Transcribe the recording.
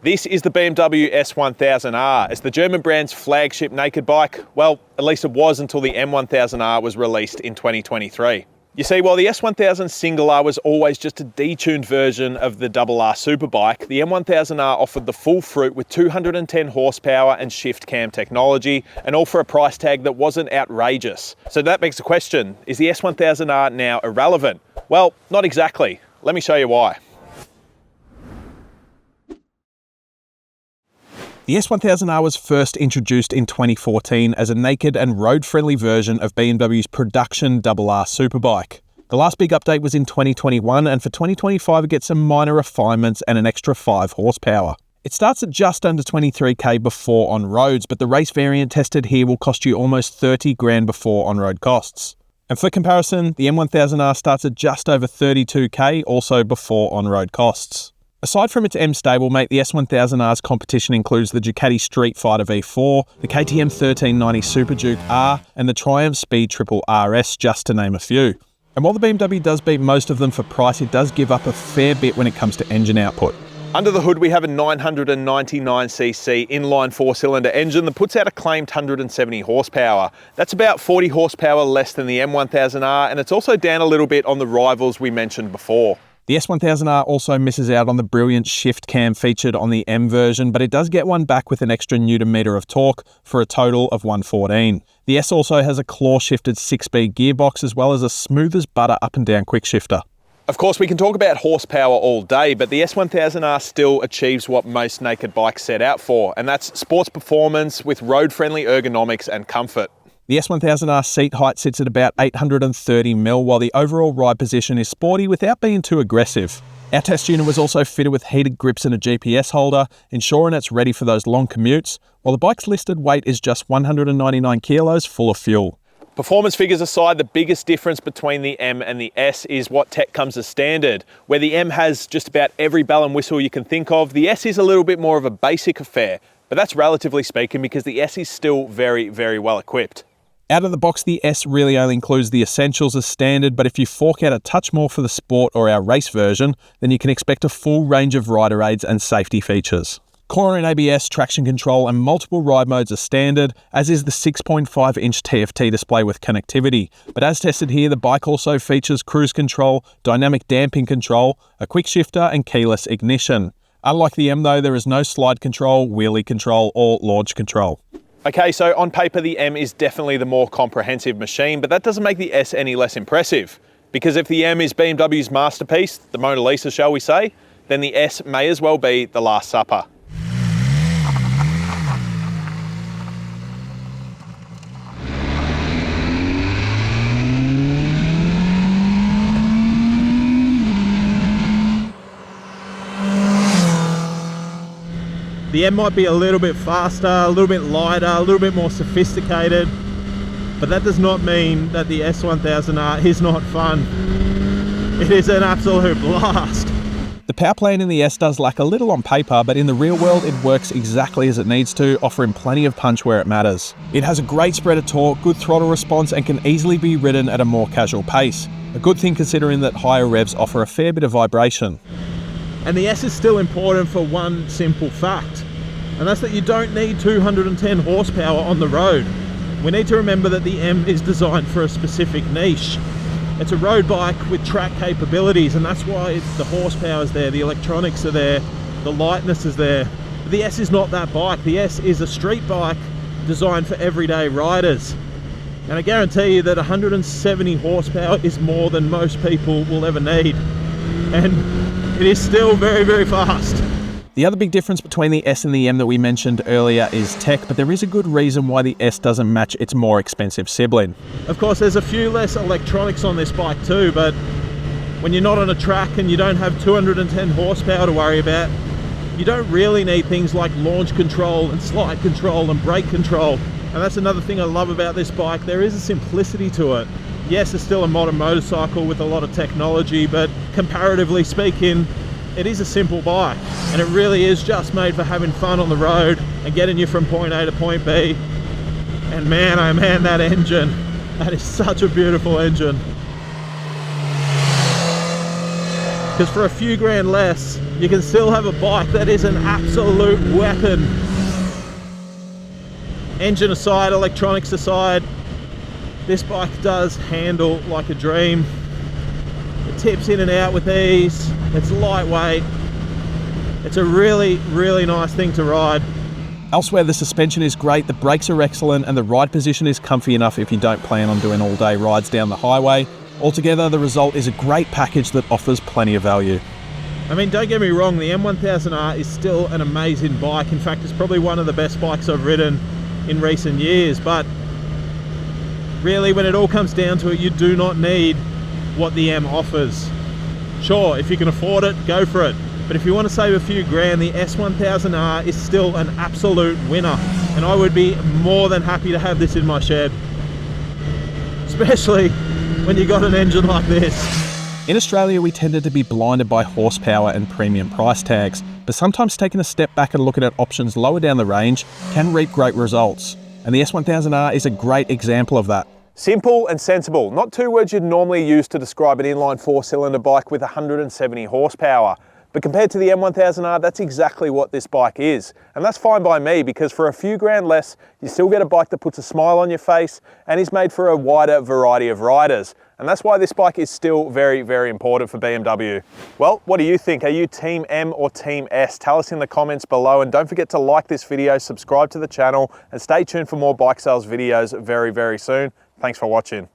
This is the BMW S1000R. It's the German brand's flagship naked bike. Well, at least it was until the M1000R was released in 2023. You see, while the S1000 Single R was always just a detuned version of the RR superbike, the M1000R offered the full fruit with 210 horsepower and shift cam technology, and all for a price tag that wasn't outrageous. So that begs the question, is the S1000R now irrelevant? Well, not exactly. Let me show you why. The S1000R was first introduced in 2014 as a naked and road-friendly version of BMW's production RR superbike. The last big update was in 2021, and for 2025 it gets some minor refinements and an extra 5 horsepower. It starts at just under 23k before on roads, but the race variant tested here will cost you almost 30 grand before on-road costs. And for comparison, the M1000R starts at just over 32k, also before on-road costs. Aside from its M stablemate, the S1000R's competition includes the Ducati Street Fighter V4, the KTM 1390 Super Duke R, and the Triumph Speed Triple RS, just to name a few. And while the BMW does beat most of them for price, it does give up a fair bit when it comes to engine output. Under the hood, we have a 999cc inline-four-cylinder engine that puts out a claimed 170 horsepower. That's about 40 horsepower less than the M1000R, and it's also down a little bit on the rivals we mentioned before. The S1000R also misses out on the brilliant shift cam featured on the M version, but it does get one back with an extra Nm of torque for a total of 114. The S also has a claw-shifted 6-speed gearbox as well as a smooth as butter up and down quick shifter. Of course, we can talk about horsepower all day, but the S1000R still achieves what most naked bikes set out for, and that's sports performance with road-friendly ergonomics and comfort. The S1000R seat height sits at about 830mm, while the overall ride position is sporty without being too aggressive. Our test unit was also fitted with heated grips and a GPS holder, ensuring it's ready for those long commutes, while the bike's listed weight is just 199 kilos full of fuel. Performance figures aside, the biggest difference between the M and the S is what tech comes as standard. Where the M has just about every bell and whistle you can think of, the S is a little bit more of a basic affair, but that's relatively speaking because the S is still very, very well equipped. Out of the box, the S really only includes the essentials as standard, but if you fork out a touch more for the Sport or our race version, then you can expect a full range of rider aids and safety features. Core and ABS, traction control and multiple ride modes are standard, as is the 6.5-inch TFT display with connectivity. But as tested here, the bike also features cruise control, dynamic damping control, a quick shifter and keyless ignition. Unlike the M though, there is no slide control, wheelie control or launch control. Okay, so on paper, the M is definitely the more comprehensive machine, but that doesn't make the S any less impressive. Because if the M is BMW's masterpiece, the Mona Lisa, shall we say, then the S may as well be the Last Supper. The M might be a little bit faster, a little bit lighter, a little bit more sophisticated, but that does not mean that the S1000R is not fun. It is an absolute blast. The power plant in the S does lack a little on paper, but in the real world it works exactly as it needs to, offering plenty of punch where it matters. It has a great spread of torque, good throttle response and can easily be ridden at a more casual pace. A good thing considering that higher revs offer a fair bit of vibration. And the S is still important for one simple fact, and that's that you don't need 210 horsepower on the road. We need to remember that the M is designed for a specific niche. It's a road bike with track capabilities, and that's why the horsepower is there, the electronics are there, the lightness is there. But the S is not that bike. The S is a street bike designed for everyday riders. And I guarantee you that 170 horsepower is more than most people will ever need. And it is still very, very fast. The other big difference between the S and the M that we mentioned earlier is tech, but there is a good reason why the S doesn't match its more expensive sibling. Of course, there's a few less electronics on this bike too, but when you're not on a track and you don't have 210 horsepower to worry about, you don't really need things like launch control and slide control and brake control. And that's another thing I love about this bike. There is a simplicity to it. Yes, it's still a modern motorcycle with a lot of technology, but comparatively speaking, it is a simple bike, and it really is just made for having fun on the road and getting you from point A to point B. And man, oh man, that engine, that is such a beautiful engine. because for a few grand less, you can still have a bike that is an absolute weapon. Engine aside, electronics aside, this bike does handle like a dream. It tips in and out with ease. It's lightweight. It's a really, really nice thing to ride. Elsewhere, the suspension is great, the brakes are excellent, and the ride position is comfy enough if you don't plan on doing all-day rides down the highway. Altogether, the result is a great package that offers plenty of value. I mean, don't get me wrong, the M1000R is still an amazing bike. In fact, it's probably one of the best bikes I've ridden in recent years, but really, when it all comes down to it, you do not need what the M offers. Sure, if you can afford it, go for it. But if you want to save a few grand, the S1000R is still an absolute winner. And I would be more than happy to have this in my shed. Especially when you got an engine like this. In Australia, we tended to be blinded by horsepower and premium price tags, but sometimes taking a step back and looking at options lower down the range can reap great results. And the S1000R is a great example of that. Simple and sensible, not two words you'd normally use to describe an inline four-cylinder bike with 170 horsepower. But compared to the M1000R, that's exactly what this bike is. And that's fine by me, because for a few grand less, you still get a bike that puts a smile on your face and is made for a wider variety of riders. And that's why this bike is still very, very important for BMW. Well, what do you think? Are you Team M or Team S? Tell us in the comments below, and don't forget to like this video, subscribe to the channel, and stay tuned for more bike sales videos very, very soon. Thanks for watching.